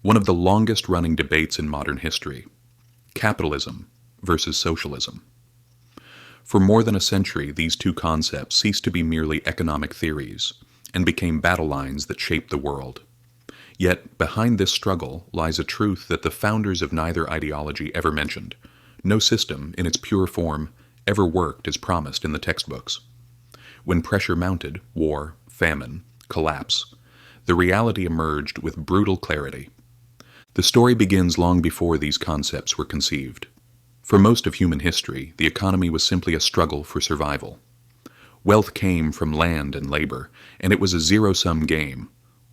One of the longest-running debates in modern history: capitalism versus socialism. For more than a century, these two concepts ceased to be merely economic theories and became battle lines that shaped the world. Yet, behind this struggle lies a truth that the founders of neither ideology ever mentioned. No system, in its pure form, ever worked as promised in the textbooks. When pressure mounted, war, famine, collapse, the reality emerged with brutal clarity. The story begins long before these concepts were conceived. For most of human history, the economy was simply a struggle for survival. Wealth came from land and labor, and it was a zero-sum game.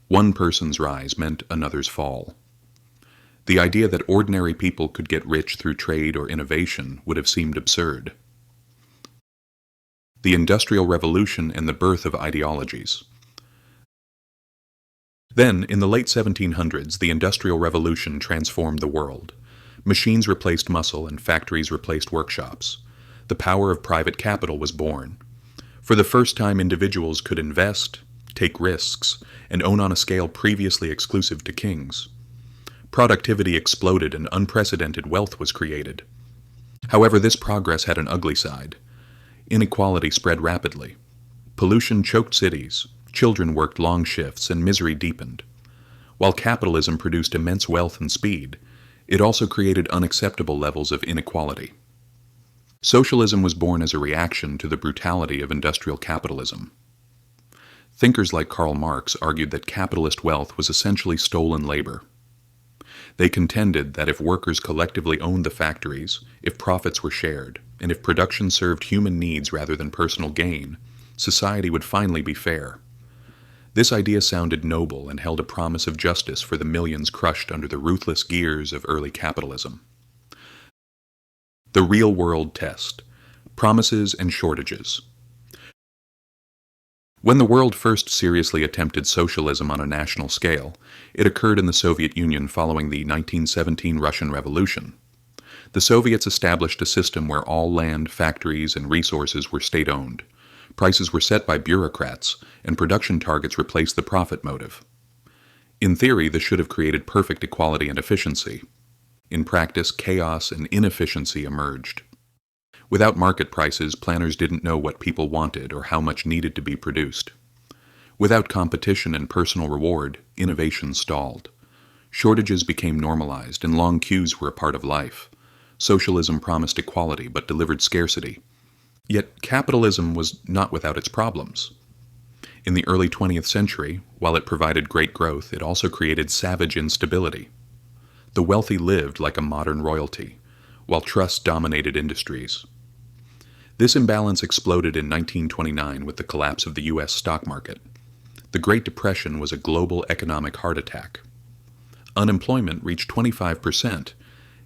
One person's rise meant another's fall. The idea that ordinary people could get rich through trade or innovation would have seemed absurd. The Industrial Revolution and the birth of ideologies. Then, in the late 1700s, the Industrial Revolution transformed the world. Machines replaced muscle and factories replaced workshops. The power of private capital was born. For the first time, individuals could invest, take risks, and own on a scale previously exclusive to kings. Productivity exploded and unprecedented wealth was created. However, this progress had an ugly side. Inequality spread rapidly. Pollution choked cities. Children worked long shifts, and misery deepened. While capitalism produced immense wealth and speed, it also created unacceptable levels of inequality. Socialism was born as a reaction to the brutality of industrial capitalism. Thinkers like Karl Marx argued that capitalist wealth was essentially stolen labor. They contended that if workers collectively owned the factories, if profits were shared, and if production served human needs rather than personal gain, society would finally be fair. This idea sounded noble and held a promise of justice for the millions crushed under the ruthless gears of early capitalism. The real-world test: promises and shortages. When the world first seriously attempted socialism on a national scale, it occurred in the Soviet Union following the 1917 Russian Revolution. The Soviets established a system where all land, factories, and resources were state-owned. Prices were set by bureaucrats, and production targets replaced the profit motive. In theory, this should have created perfect equality and efficiency. In practice, chaos and inefficiency emerged. Without market prices, planners didn't know what people wanted or how much needed to be produced. Without competition and personal reward, innovation stalled. Shortages became normalized, and long queues were a part of life. Socialism promised equality but delivered scarcity. Yet capitalism was not without its problems. In the early 20th century, while it provided great growth, it also created savage instability. The wealthy lived like a modern royalty, while trust dominated industries. This imbalance exploded in 1929 with the collapse of the U.S. stock market. The Great Depression was a global economic heart attack. Unemployment reached 25%,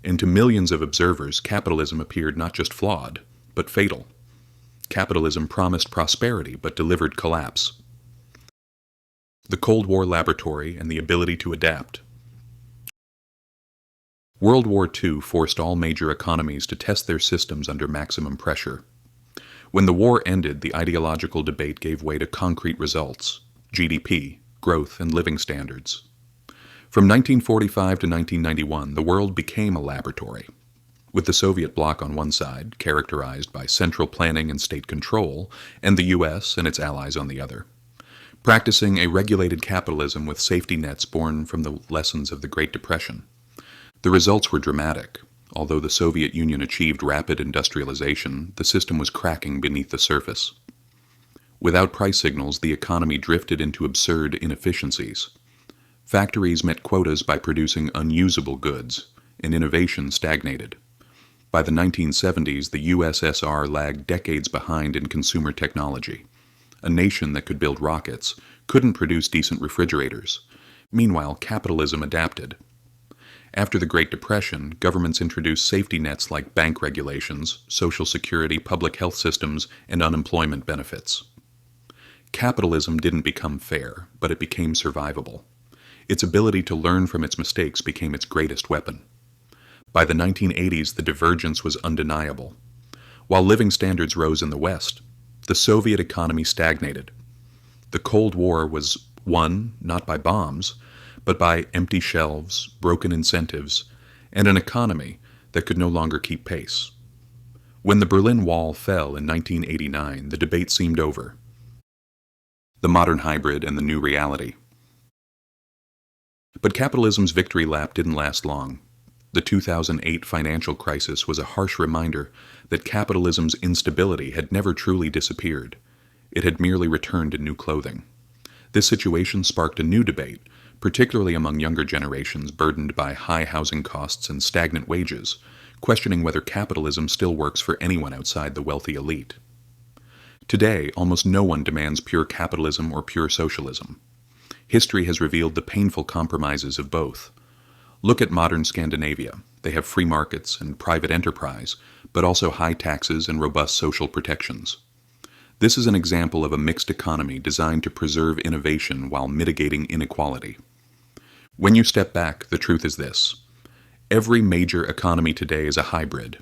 and to millions of observers, capitalism appeared not just flawed, but fatal. Capitalism promised prosperity but delivered collapse. The Cold War laboratory and the ability to adapt. World War II forced all major economies to test their systems under maximum pressure. When the war ended, the ideological debate gave way to concrete results: GDP, growth, and living standards. From 1945 to 1991, the world became a laboratory. With the Soviet bloc on one side, characterized by central planning and state control, and the U.S. and its allies on the other, practicing a regulated capitalism with safety nets born from the lessons of the Great Depression. The results were dramatic. Although the Soviet Union achieved rapid industrialization, the system was cracking beneath the surface. Without price signals, the economy drifted into absurd inefficiencies. Factories met quotas by producing unusable goods, and innovation stagnated. By the 1970s, the USSR lagged decades behind in consumer technology. A nation that could build rockets couldn't produce decent refrigerators. Meanwhile, capitalism adapted. After the Great Depression, governments introduced safety nets like bank regulations, social security, public health systems, and unemployment benefits. Capitalism didn't become fair, but it became survivable. Its ability to learn from its mistakes became its greatest weapon. By the 1980s, the divergence was undeniable. While living standards rose in the West, the Soviet economy stagnated. The Cold War was won not by bombs, but by empty shelves, broken incentives, and an economy that could no longer keep pace. When the Berlin Wall fell in 1989, the debate seemed over. The modern hybrid and the new reality. But capitalism's victory lap didn't last long. The 2008 financial crisis was a harsh reminder that capitalism's instability had never truly disappeared. It had merely returned in new clothing. This situation sparked a new debate, particularly among younger generations burdened by high housing costs and stagnant wages, questioning whether capitalism still works for anyone outside the wealthy elite. Today, almost no one demands pure capitalism or pure socialism. History has revealed the painful compromises of both. Look at modern Scandinavia. They have free markets and private enterprise, but also high taxes and robust social protections. This is an example of a mixed economy designed to preserve innovation while mitigating inequality. When you step back, the truth is this. Every major economy today is a hybrid.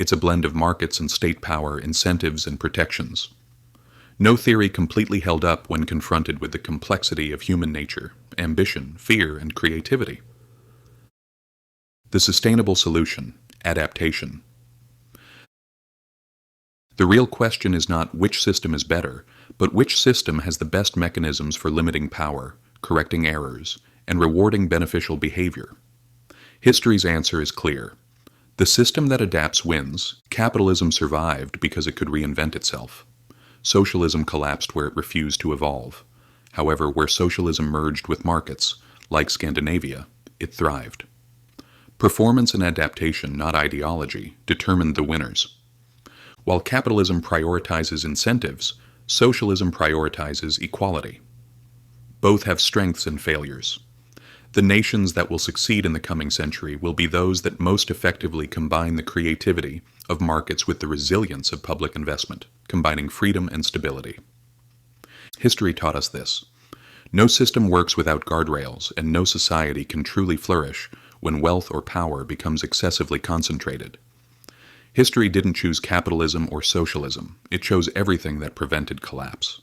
It's a blend of markets and state power, incentives and protections. No theory completely held up when confronted with the complexity of human nature, ambition, fear, and creativity. The sustainable solution, adaptation. The real question is not which system is better, but which system has the best mechanisms for limiting power, correcting errors, and rewarding beneficial behavior. History's answer is clear. The system that adapts wins. Capitalism survived because it could reinvent itself. Socialism collapsed where it refused to evolve. However, where socialism merged with markets, like Scandinavia, it thrived. Performance and adaptation, not ideology, determined the winners. While capitalism prioritizes incentives, socialism prioritizes equality. Both have strengths and failures. The nations that will succeed in the coming century will be those that most effectively combine the creativity of markets with the resilience of public investment, combining freedom and stability. History taught us this. No system works without guardrails, and no society can truly flourish when wealth or power becomes excessively concentrated. History didn't choose capitalism or socialism. It chose everything that prevented collapse.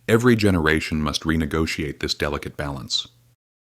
Every generation must renegotiate this delicate balance.